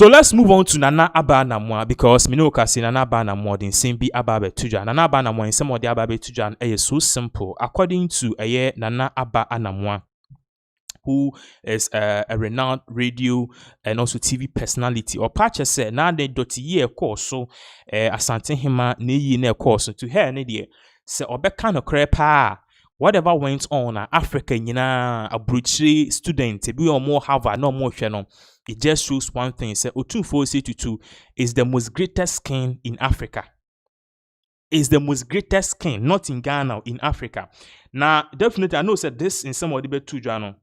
So let's move on to Nana Aba Anamoah because me know kasi Nana Aba Anamoah din same be Aba Betuja. Nana Aba Anamoah in some of the Aba Betuja is so simple. According to Nana Aba Anamoah, who is a renowned radio and also TV personality, or Pacha said, now they doti ye course so Asantehene ne ye ne course to her ne dear. Se obeka no krepa whatever went on Africa a Bruchy student be or more Harvard no more channel. It just shows one thing. Say Otunfo is the most greatest king in Africa. Is the most greatest king, not in Ghana, in Africa. Now, definitely, I know said this in some of the betu journal.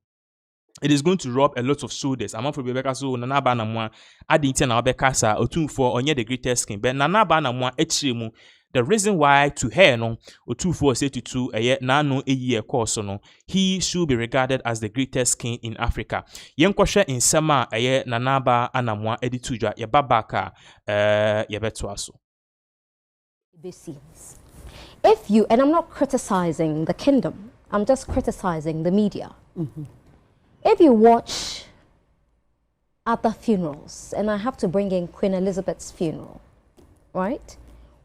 It is going to rob a lot of shoulders. I'm for Rebecca so Nana Aba Anamoah adding na Rebecca sa Otunfo onye the greatest king. But Nana Aba Anamoah echiremu. The reason why to her no Otunfo na no year course no he should be regarded as the greatest king in Africa. Yenkwahwe in sama Nana Aba Anamoah editujwa ye babaka ye betwaso. If you, and I'm not criticizing the kingdom, I'm just criticizing the media. If you watch other funerals, and I have to bring in Queen Elizabeth's funeral, right?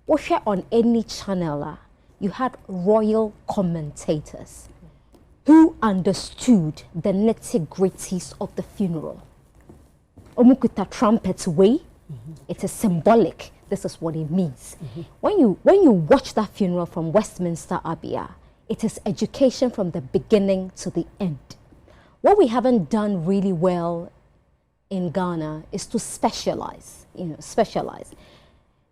Or share on any channel, you had royal commentators who understood the nitty-gritties of the funeral. Omukuta trumpets way, it is symbolic. This is what it means. When you watch that funeral from Westminster Abbey, it is education from the beginning to the end. What we haven't done really well in Ghana is to specialize, specialize.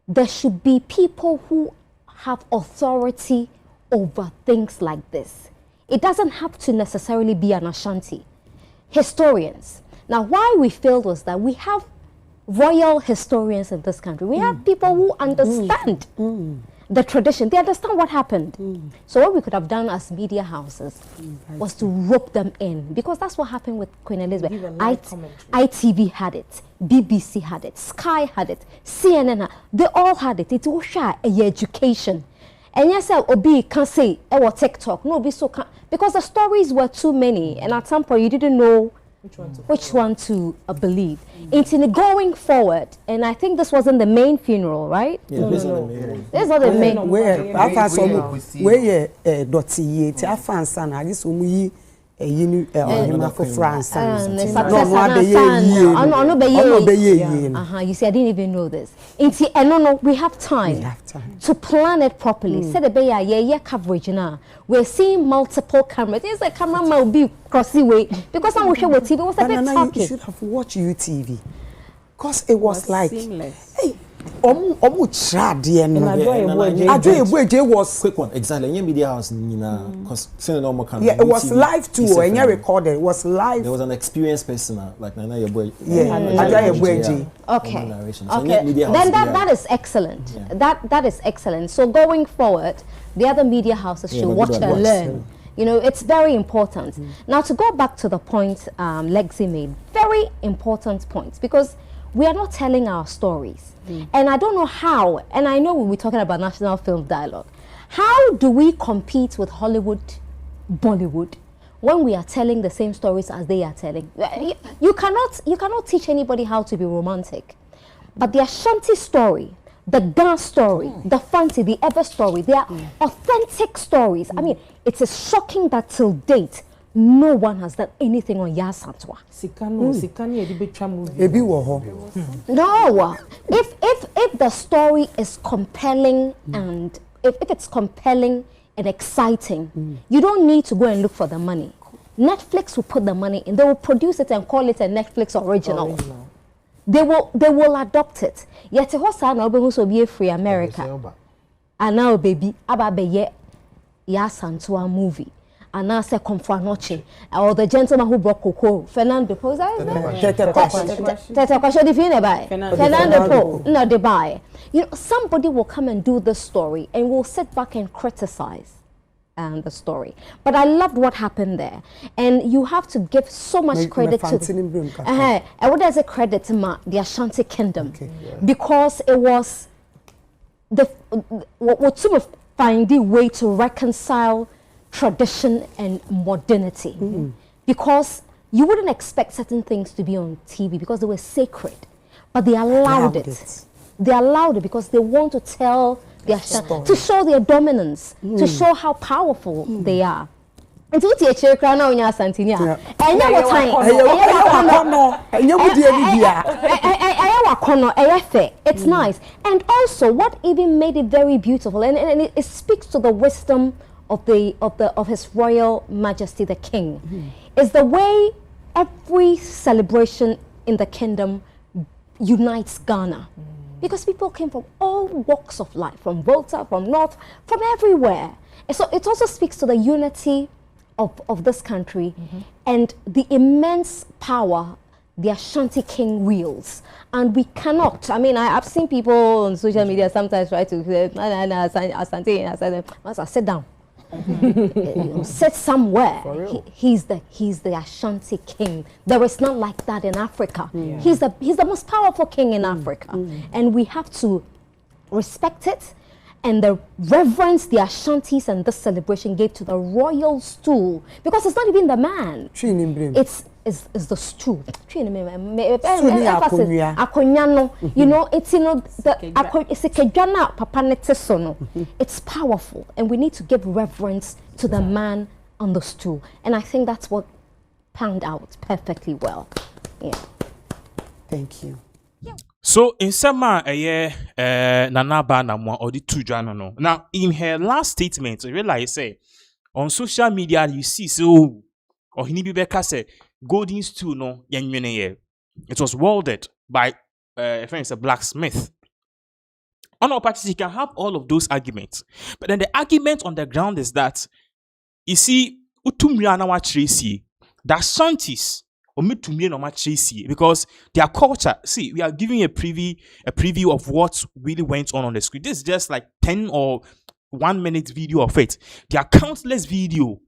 There should be people who have authority over things like this. It doesn't have to necessarily be an Ashanti. Historians. Now, why we failed was that we have royal historians in this country. We have people who understand the tradition. They understand what happened. So what we could have done as media houses was to rope them in, because that's what happened with Queen Elizabeth. ITV had it, BBC had it, Sky had it, CNN, they all had it. It was education. And yes, Obi can't say, TikTok, no, be so can, because the stories were too many, and at some point you didn't know which one to believe. It's in going forward, and I think this wasn't the main funeral, right? Yeah, this is not the main. Where I found some where Dotty, I found son, I guess we for France. You see, I didn't even know this. No, we have time to plan it properly. Say the bay coverage now. We're seeing multiple cameras. There's a camera might be crossing way because I'm watching what TV was a bit talking. You should have watched UTV, because it was like seamless. Hey, was quick one exactly. Media house, yeah, it was live too, and you recorded. It was live. There was an experienced person like Nana Yeboy. Okay. Then that is excellent. Yeah. That is excellent. So going forward, the other media houses should watch and learn. You know, it's very important. Now to go back to the point Lexi made, very important points, because we are not telling our stories. And I don't know how, and I know we're talking about National Film Dialogue. How do we compete with Hollywood, Bollywood, when we are telling the same stories as they are telling? You cannot teach anybody how to be romantic. But the Ashanti story, the dance story, the fancy, the ever story, they are authentic stories. I mean, it is shocking that till date, no one has done anything on Asantehene. No, if the story is compelling and if it's compelling and exciting, you don't need to go and look for the money. Netflix will put the money in. They will produce it and call it a Netflix original. They will adopt it. Yet hosa na obe so be free America. And now baby ababe Asantehene movie. And now say come for noche, or the gentleman who brought cocoa, Fernando Po. Fernando Po, no, they buy. You know, somebody will come and do the story, and we'll sit back and criticize the story. But I loved what happened there, and you have to give so much credit to. And what does it credit to the Ashanti Kingdom, because it was what sort of find a way to reconcile tradition and modernity, because you wouldn't expect certain things to be on TV because they were sacred, but they allowed it. They allowed it because they want to tell their to show their dominance, to show how powerful they are. And to teach you crown on your Asantehene. And you what time? It's nice. And also, what even made it very beautiful, and it speaks to the wisdom of His Royal Majesty the King, is the way every celebration in the kingdom unites Ghana. Because people came from all walks of life, from Volta, from North, from everywhere. And so it also speaks to the unity of this country and the immense power the Ashanti King wields. And we cannot, I mean, I've seen people on social media sometimes try to say, Asantehene, I said, sit down. Sit somewhere. He's the Ashanti King. There is not like that in Africa. He's the most powerful king in Africa, and we have to respect it and the reverence the Ashantis and this celebration gave to the royal stool, because it's not even the man. It's the stool. You know, it's it's powerful, and we need to give reverence to the man on the stool. And I think that's what panned out perfectly well. Yeah. Thank you. So in Sema Nana Anamoah or the two no. Now in her last statement, I realize say on social media you see so or Hinibibeka say golden stool no yenwene. It was welded by a friend, a blacksmith. On our parties, you can have all of those arguments, but then the argument on the ground is that you see utumriana wa Tracy that Santis because their culture, see, we are giving a preview of what really went on the screen. This is just like 10 or 1 minute video of it. There are countless video.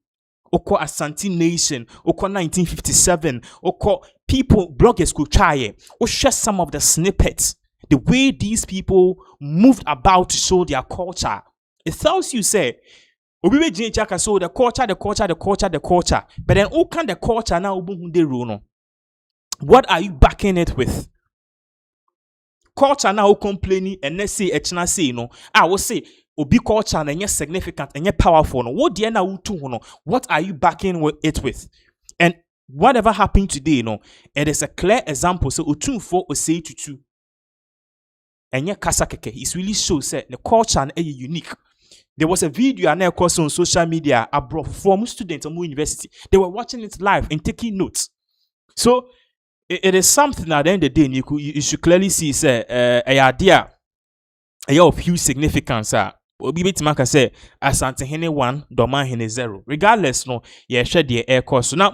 Oko Asantehene Nation, Oko 1957, Oko people, bloggers could try it, or share some of the snippets. The way these people moved about to show their culture. It tells you, say, so the culture. But then who can the culture now? What are you backing it with? Culture now complaining and let's say echna say no. I will say obi culture and significant and powerful. What the na utu? What are you backing it with? And whatever happened today, it is a clear example. So utu for o say to and kasakeke. It really shows that the culture and unique. There was a video and of course on social media abroad from students at university. They were watching it live and taking notes. So it is something at the end of the day you should clearly see say a idea of huge significance. Obi betimaka say Asantehene 1, Dormaahene 0. Regardless, no, yeah, share the air course. So now